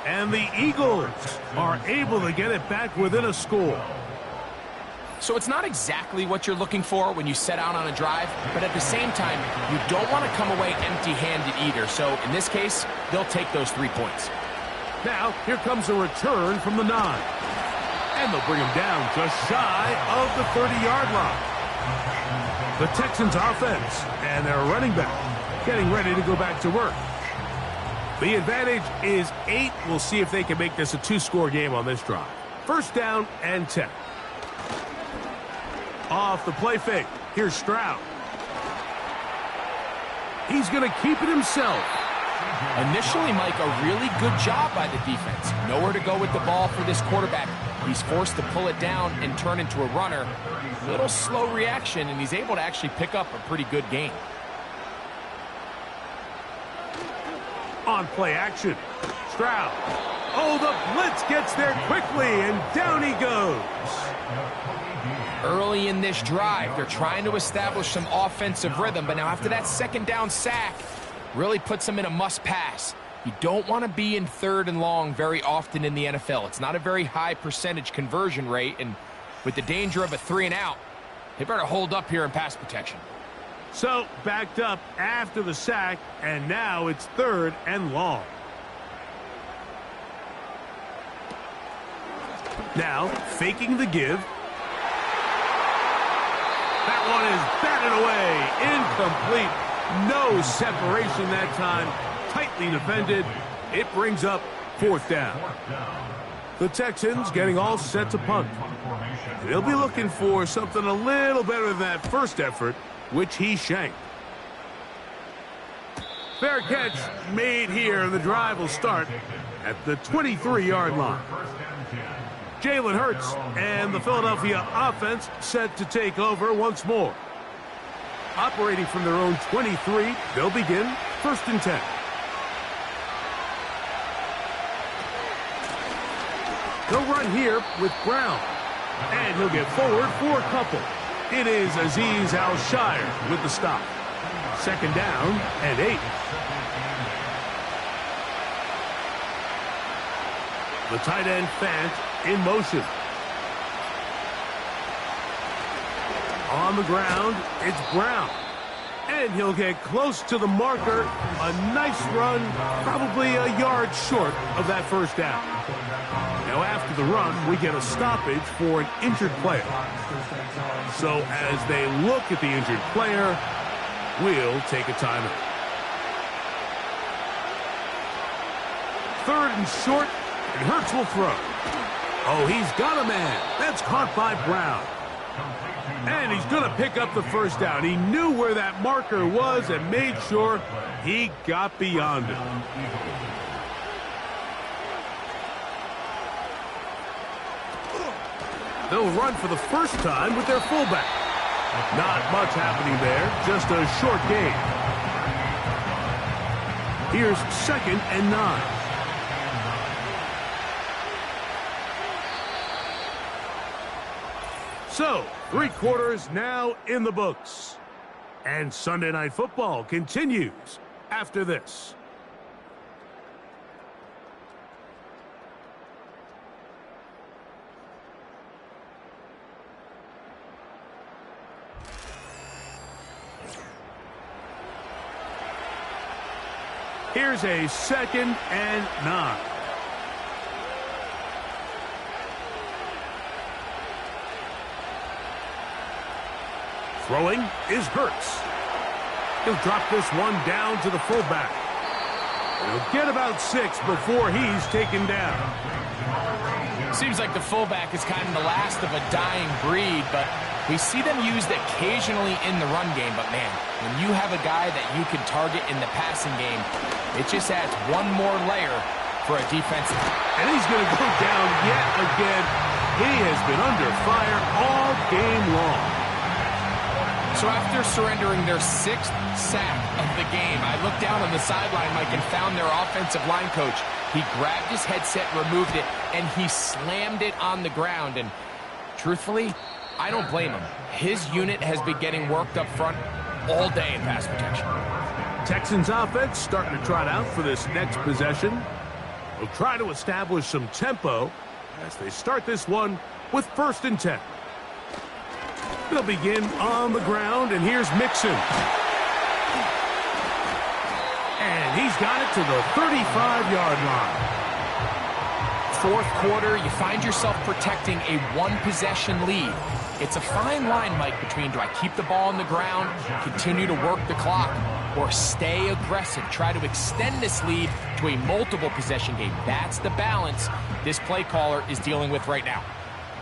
And the Eagles are able to get it back within a score. So it's not exactly what you're looking for when you set out on a drive, but at the same time, you don't want to come away empty-handed either. So in this case, they'll take those 3 points. Now, here comes a return from the 9. And they'll bring him down just shy of the 30-yard line. The Texans offense and their running back getting ready to go back to work. The advantage is 8. We'll see if they can make this a 2-score game on this drive. First down and 10. Off the play fake. Here's Stroud. He's going to keep it himself. Initially, Mike, a really good job by the defense. Nowhere to go with the ball for this quarterback. He's forced to pull it down and turn into a runner. Little slow reaction, and he's able to actually pick up a pretty good gain. On play action. Stroud. Oh, the blitz gets there quickly, and down he goes. Early in this drive, they're trying to establish some offensive rhythm, but now after that second down sack, really puts them in a must-pass. You don't want to be in 3rd and long very often in the NFL. It's not a very high percentage conversion rate, and with the danger of a 3-and-out, they better hold up here in pass protection. So, backed up after the sack, and now it's 3rd and long. Now, faking the give. That one is batted away. Incomplete. No separation that time. Tightly defended. It brings up 4th down. The Texans getting all set to punt. They'll be looking for something a little better than that first effort, which he shanked. Fair catch made here, and the drive will start at the 23-yard line. Jalen Hurts and the Philadelphia offense set to take over once more. Operating from their own 23, they'll begin 1st and 10. They'll run here with Brown. And he'll get forward for a couple. It is Azeez Al-Shire with the stop. 2nd down and 8. The tight end Fant in motion. On the ground, it's Brown. And he'll get close to the marker. A nice run, probably a yard short of that first down. Now after the run, we get a stoppage for an injured player. So as they look at the injured player, we'll take a timeout. 3rd and short, and Hurts will throw. Oh, he's got a man. That's caught by Brown. And he's going to pick up the first down. He knew where that marker was and made sure he got beyond it. They'll run for the first time with their fullback. Not much happening there, just a short gain. Here's 2nd and 9. So, 3 quarters now in the books. And Sunday Night Football continues after this. Here's a 2nd and 9. Throwing is Hurts. He'll drop this one down to the fullback. He'll get about 6 before he's taken down. Seems like the fullback is kind of the last of a dying breed, but we see them used occasionally in the run game. But, man, when you have a guy that you can target in the passing game, it just adds one more layer for a defensive. And he's going to go down yet again. He has been under fire all game long. So after surrendering their 6th sack of the game, I looked down on the sideline, Mike, and found their offensive line coach. He grabbed his headset, removed it, and he slammed it on the ground. And truthfully, I don't blame him. His unit has been getting worked up front all day in pass protection. Texans offense starting to trot out for this next possession. They'll try to establish some tempo as they start this one with 1st and 10. They'll begin on the ground, and here's Mixon. And he's got it to the 35-yard line. 4th quarter, you find yourself protecting a 1-possession lead. It's a fine line, Mike, between do I keep the ball on the ground, continue to work the clock, or stay aggressive, try to extend this lead to a multiple possession game. That's the balance this play caller is dealing with right now.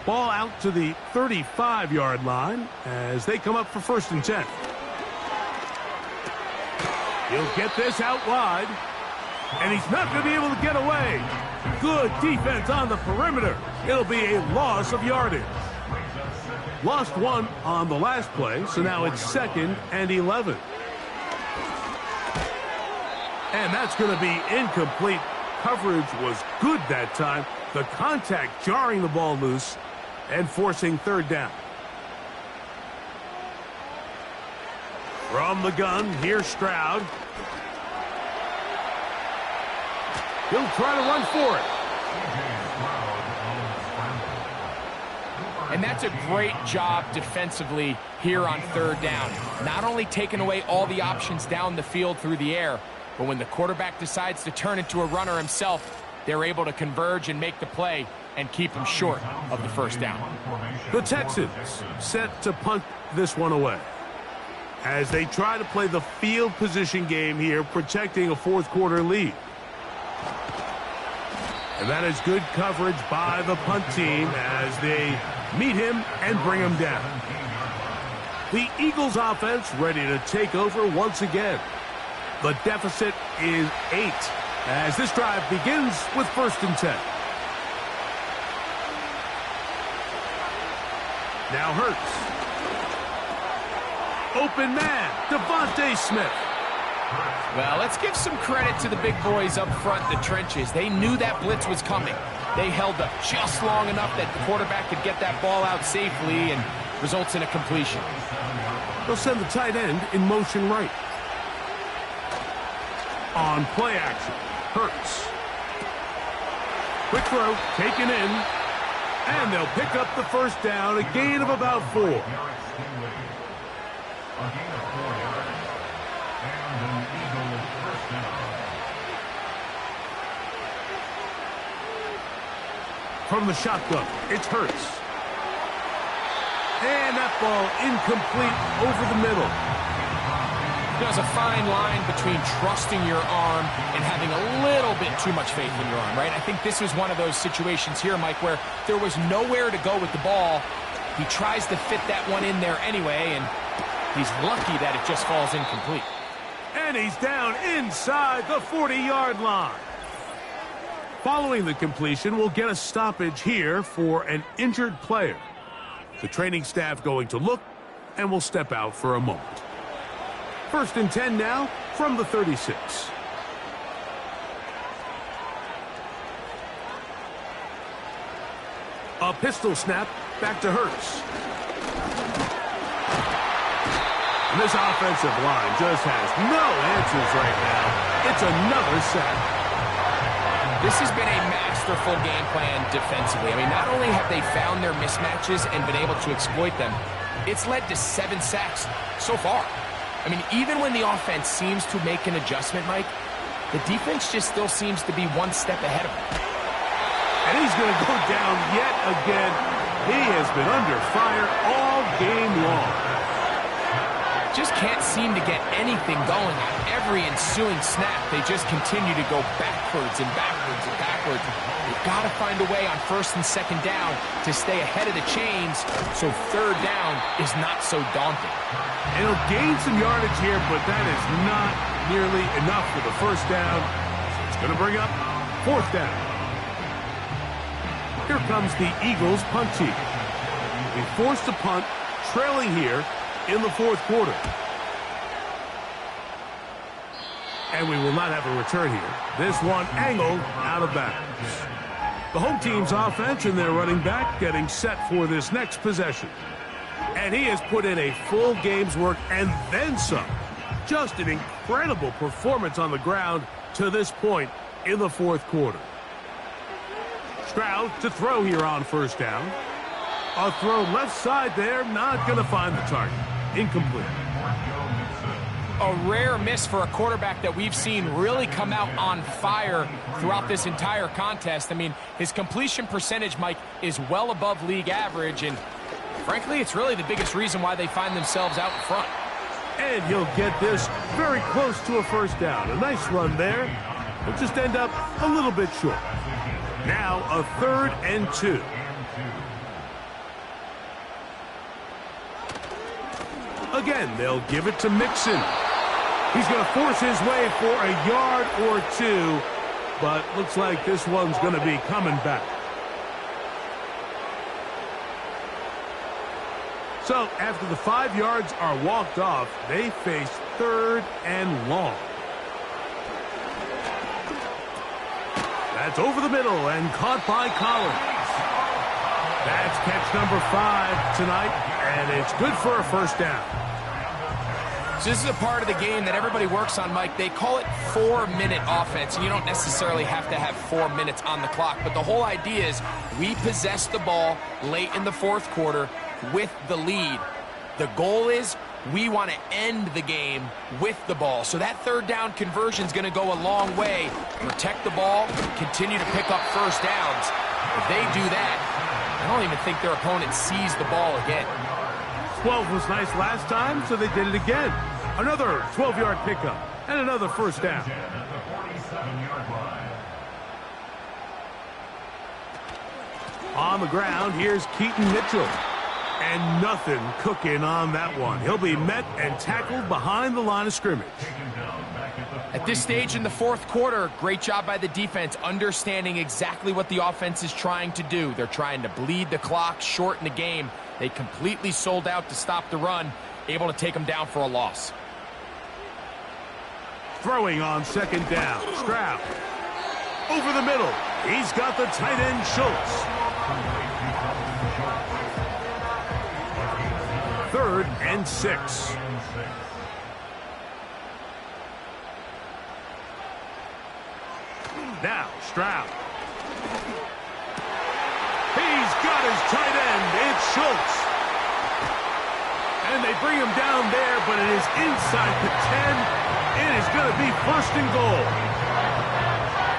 Ball out to the 35-yard line as they come up for 1st and 10. He'll get this out wide, and he's not going to be able to get away. Good defense on the perimeter. It'll be a loss of yardage. Lost 1 on the last play, so now it's 2nd and 11. And that's going to be incomplete. Coverage was good that time. The contact jarring the ball loose and forcing 3rd down. From the gun, here's Stroud. He'll try to run for it. And that's a great job defensively here on 3rd down. Not only taking away all the options down the field through the air, but when the quarterback decides to turn into a runner himself, they're able to converge and make the play and keep him short of the 1st down. The Texans set to punt this one away as they try to play the field position game here, protecting a 4th quarter lead. And that is good coverage by the punt team as they meet him and bring him down. The Eagles offense ready to take over once again. The deficit is 8 as this drive begins with 1st and 10. Now Hurts. Open man, Devontae Smith. Well, let's give some credit to the big boys up front in the trenches. They knew that blitz was coming. They held up just long enough that the quarterback could get that ball out safely and results in a completion. They'll send the tight end in motion right. On play action, Hurts. Quick throw, taken in, and they'll pick up the 1st down, a gain of about 4. A gain of 4 yards. And an Eagle 1st down. From the shotgun, it's Hurts. And that ball incomplete over the middle. There's a fine line between trusting your arm and having a little bit too much faith in your arm, right? I think this was one of those situations here, Mike, where there was nowhere to go with the ball. He tries to fit that one in there anyway, and he's lucky that it just falls incomplete. And he's down inside the 40-yard line. Following the completion, we'll get a stoppage here for an injured player. The training staff going to look, and will step out for a moment. 1st and 10 now from the 36. A pistol snap back to Hurts. And this offensive line just has no answers right now. It's another sack. This has been a masterful game plan defensively. I mean, not only have they found their mismatches and been able to exploit them, it's led to 7 sacks so far. I mean, even when the offense seems to make an adjustment, Mike, the defense just still seems to be one step ahead of them. And he's going to go down yet again. He has been under fire all game long. just can't seem to get anything going on every ensuing snap. They just continue to go backwards and backwards and backwards. They've got to find a way on first and second down to stay ahead of the chains so third down is not so daunting. It'll gain some yardage here, but that is not nearly enough for the first down. It's going to bring up fourth down. Here comes the Eagles punt team. They forced a punt, trailing here in the fourth quarter. And we will not have a return here. This one angled out of bounds. The home team's offense and their running back getting set for this next possession. And he has put in a full game's work and then some. Just an incredible performance on the ground to this point in the fourth quarter. Stroud to throw here on first down. A throw left side there, not going to find the target. Incomplete. A rare miss for a quarterback that we've seen really come out on fire throughout this entire contest. I mean, his completion percentage, Mike, is well above league average, and frankly, it's really the biggest reason why they find themselves out in front. And he'll get this very close to a first down. A nice run there. He'll just end up a little bit short. Now a 3rd and 2. Again, they'll give it to Mixon. He's going to force his way for a yard or two, but looks like this one's going to be coming back. So after the 5 yards are walked off, they face 3rd and long. That's over the middle and caught by Collins. That's catch number 5 tonight, and it's good for a first down. So this is a part of the game that everybody works on, Mike. They call it 4-minute offense, and you don't necessarily have to have 4 minutes on the clock. But the whole idea is we possess the ball late in the fourth quarter with the lead. The goal is we want to end the game with the ball. So that third down conversion is going to go a long way. Protect the ball, continue to pick up first downs. If they do that, I don't even think their opponent sees the ball again. 12 was nice last time, so they did it again. Another 12-yard pickup and another first down. On the ground, here's Keaton Mitchell. And nothing cooking on that one. He'll be met and tackled behind the line of scrimmage. At this stage in the fourth quarter, great job by the defense, understanding exactly what the offense is trying to do. They're trying to bleed the clock, shorten the game. They completely sold out to stop the run, able to take them down for a loss. Throwing on second down, Stroud. Over the middle, he's got the tight end Schultz. 3rd and 6. Now, Stroud. He's got his tight end. It's Schultz. And they bring him down there, but it is inside the 10. It is going to be 1st and goal.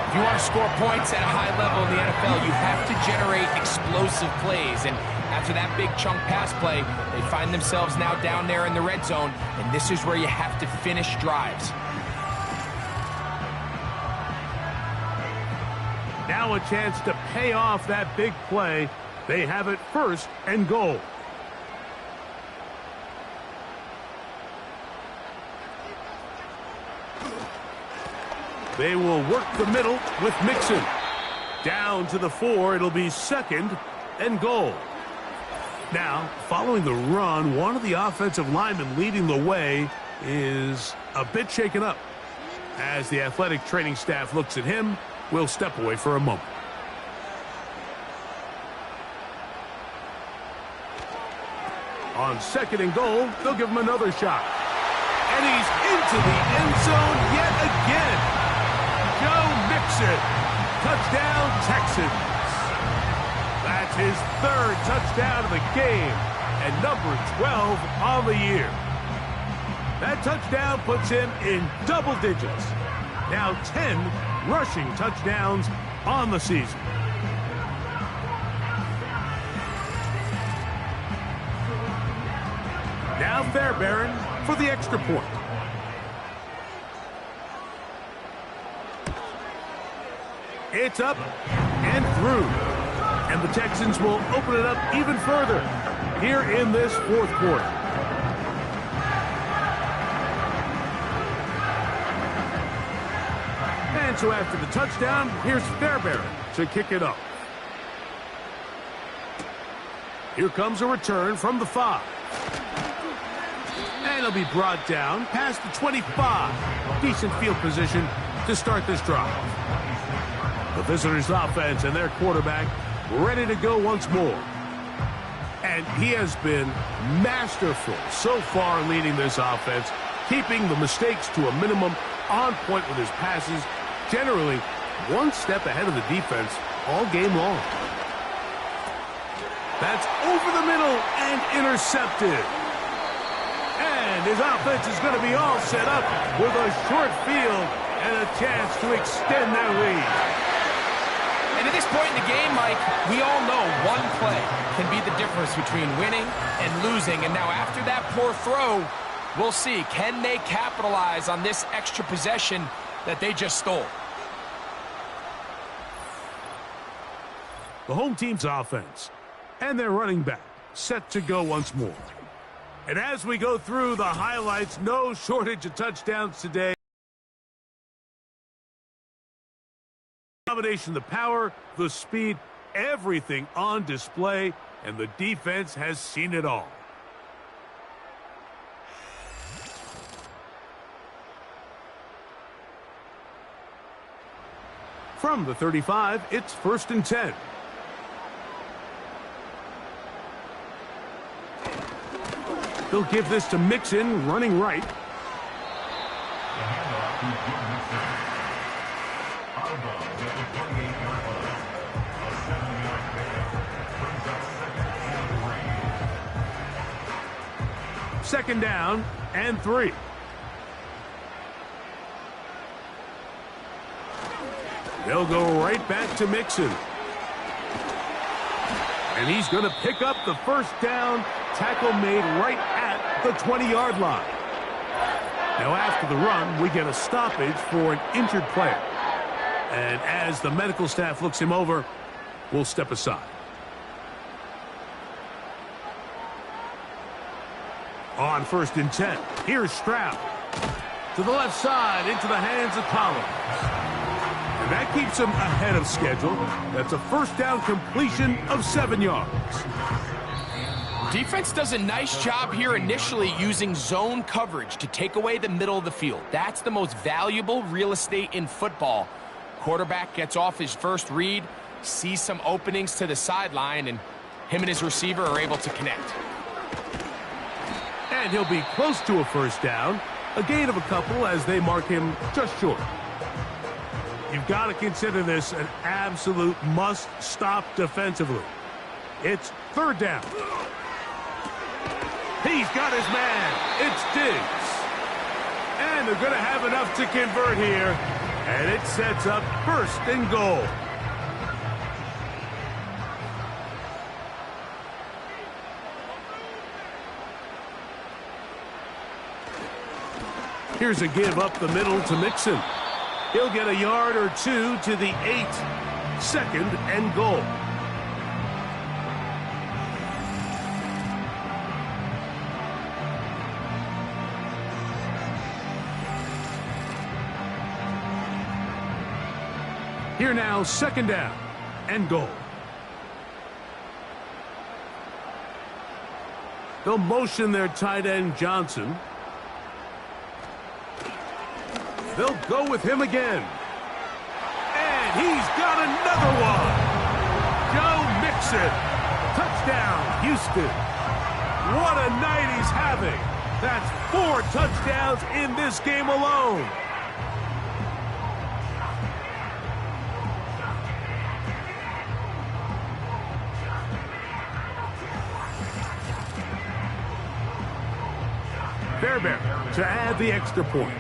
If you want to score points at a high level in the NFL, you have to generate explosive plays. And after that big chunk pass play, they find themselves now down there in the red zone, and this is where you have to finish drives. Now a chance to pay off that big play. They have it 1st and goal. They will work the middle with Mixon. Down to the 4, it'll be 2nd and goal. Now, following the run, one of the offensive linemen leading the way is a bit shaken up. As the athletic training staff looks at him, we'll step away for a moment. On 2nd and goal, they'll give him another shot. And he's into the end zone yet again. Joe Mixon. Touchdown, Texans. That's his 3rd touchdown of the game and number 12 on the year. That touchdown puts him in double digits. Now 10 rushing touchdowns on the season. Now Fairbairn for the extra point. It's up and through. And the Texans will open it up even further here in this fourth quarter. And so after the touchdown, here's Fairbairn to kick it off. Here comes a return from the 5. And it'll be brought down past the 25. Decent field position to start this drive. The visitors' offense and their quarterback ready to go once more. And he has been masterful so far leading this offense, keeping the mistakes to a minimum, on point with his passes, generally one step ahead of the defense all game long. That's over the middle and intercepted. And his offense is going to be all set up with a short field and a chance to extend their lead. And at this point in the game, Mike, we all know one play can be the difference between winning and losing. And now after that poor throw, we'll see, can they capitalize on this extra possession that they just stole? The home team's offense and their running back set to go once more. And as we go through the highlights, no shortage of touchdowns today. Combination, the power, the speed, everything on display, and the defense has seen it all. From the 35, it's 1st and 10. They'll give this to Mixon, running right. Second down and 3. They'll go right back to Mixon. And he's going to pick up the first down. Tackle made right at the 20-yard line. Now after the run, we get a stoppage for an injured player. And as the medical staff looks him over, we'll step aside. On 1st and 10, here's Stroud. To the left side, into the hands of Collins. And that keeps him ahead of schedule. That's a first down completion of 7 yards. Defense does a nice job here initially using zone coverage to take away the middle of the field. That's the most valuable real estate in football. Quarterback gets off his first read, sees some openings to the sideline, and him and his receiver are able to connect. And he'll be close to a first down. A gain of a couple as they mark him just short. You've got to consider this an absolute must-stop defensively. It's 3rd down. He's got his man. It's Diggs. And they're going to have enough to convert here. And it sets up 1st and goal. Here's a give up the middle to Mixon. He'll get a yard or 2 to the 8. 2nd and goal. Here now, 2nd down and goal. They'll motion their tight end Johnson. They'll go with him again. And he's got another one. Joe Mixon. Touchdown, Houston. What a night he's having. That's 4 touchdowns in this game alone. Fairbairn to add the extra point.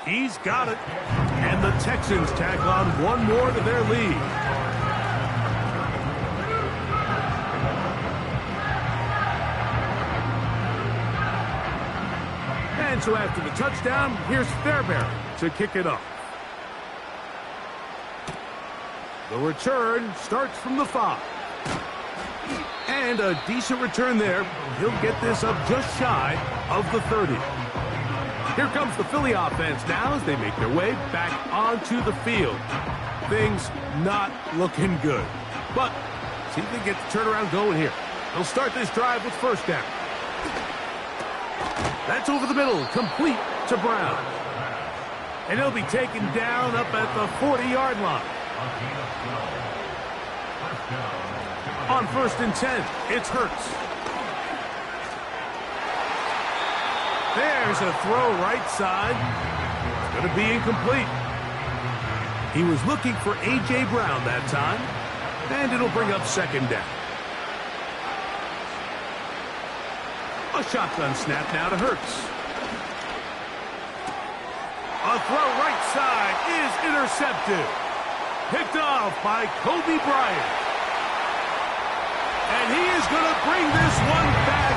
He's got it. And the Texans tack on one more to their lead. And so after the touchdown, here's Fairbairn to kick it off. The return starts from the 5. And a decent return there. He'll get this up just shy of the 30. Here comes the Philly offense now as they make their way back onto the field. Things not looking good. But see if they get the turnaround going here. They'll start this drive with first down. That's over the middle, complete to Brown. And he'll be taken down up at the 40-yard line. On 1st and 10, it's Hurts. There's a throw right side. It's going to be incomplete. He was looking for A.J. Brown that time, and it'll bring up second down. A shotgun snap now to Hurts. A throw right side is intercepted. Picked off by Kobe Bryant. And he is going to bring this one back.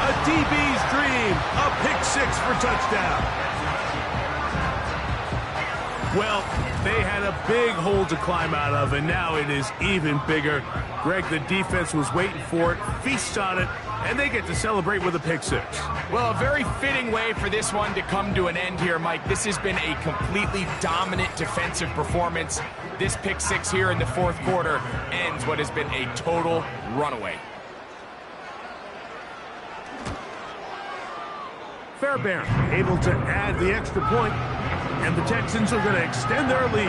A DB's dream. A pick 6 for touchdown. Well, they had a big hole to climb out of, and now it is even bigger. Greg, the defense was waiting for it, feasts on it, and they get to celebrate with a pick 6. Well, a very fitting way for this one to come to an end here, Mike. This has been a completely dominant defensive performance. This pick 6 here in the 4th quarter ends what has been a total runaway. Fairbairn able to add the extra point, and the Texans are going to extend their lead.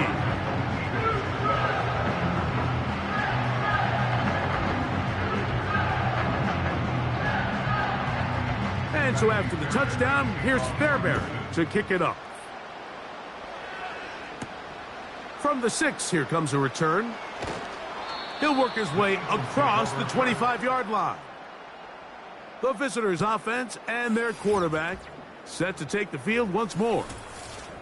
And so after the touchdown, here's Fairbairn to kick it off. From the 6, here comes a return. He'll work his way across the 25-yard line. The visitors' offense and their quarterback set to take the field once more.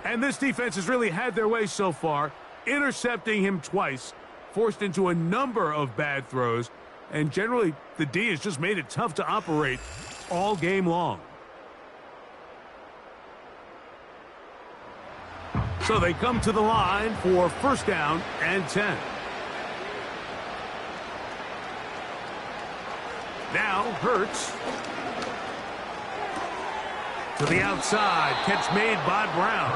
And this defense has really had their way so far, intercepting him twice, forced into a number of bad throws, and generally the D has just made it tough to operate all game long. So they come to the line for first down and 10. Now Hurts. To the outside, catch made by Brown.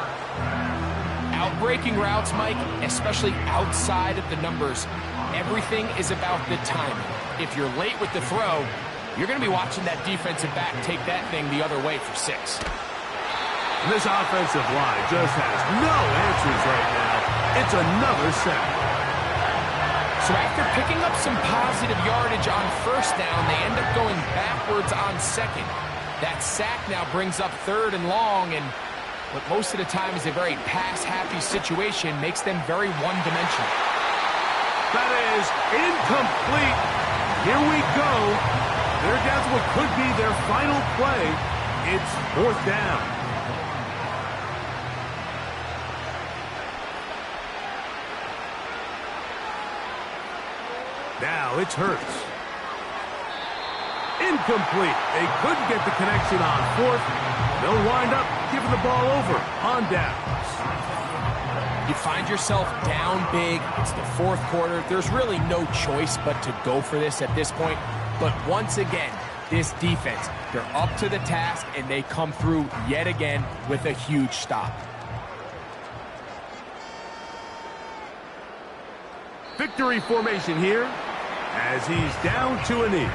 Outbreaking routes, Mike, especially outside of the numbers, everything is about the timing. If you're late with the throw, you're going to be watching that defensive back take that thing the other way for 6. And this offensive line just has no answers right now. It's another sack. So after picking up some positive yardage on first down, they end up going backwards on second. That sack now brings up 3rd and long, and what most of the time is a very pass-happy situation makes them very one-dimensional. That is incomplete. Here we go. They're down to what could be their final play. It's 4th down. Now it's Hurts. Incomplete. They couldn't get the connection on 4th. They'll wind up giving the ball over on downs. You find yourself down big. It's the 4th quarter. There's really no choice but to go for this at this point. But once again, this defense, they're up to the task, and they come through yet again with a huge stop. Victory formation here as he's down to a knee.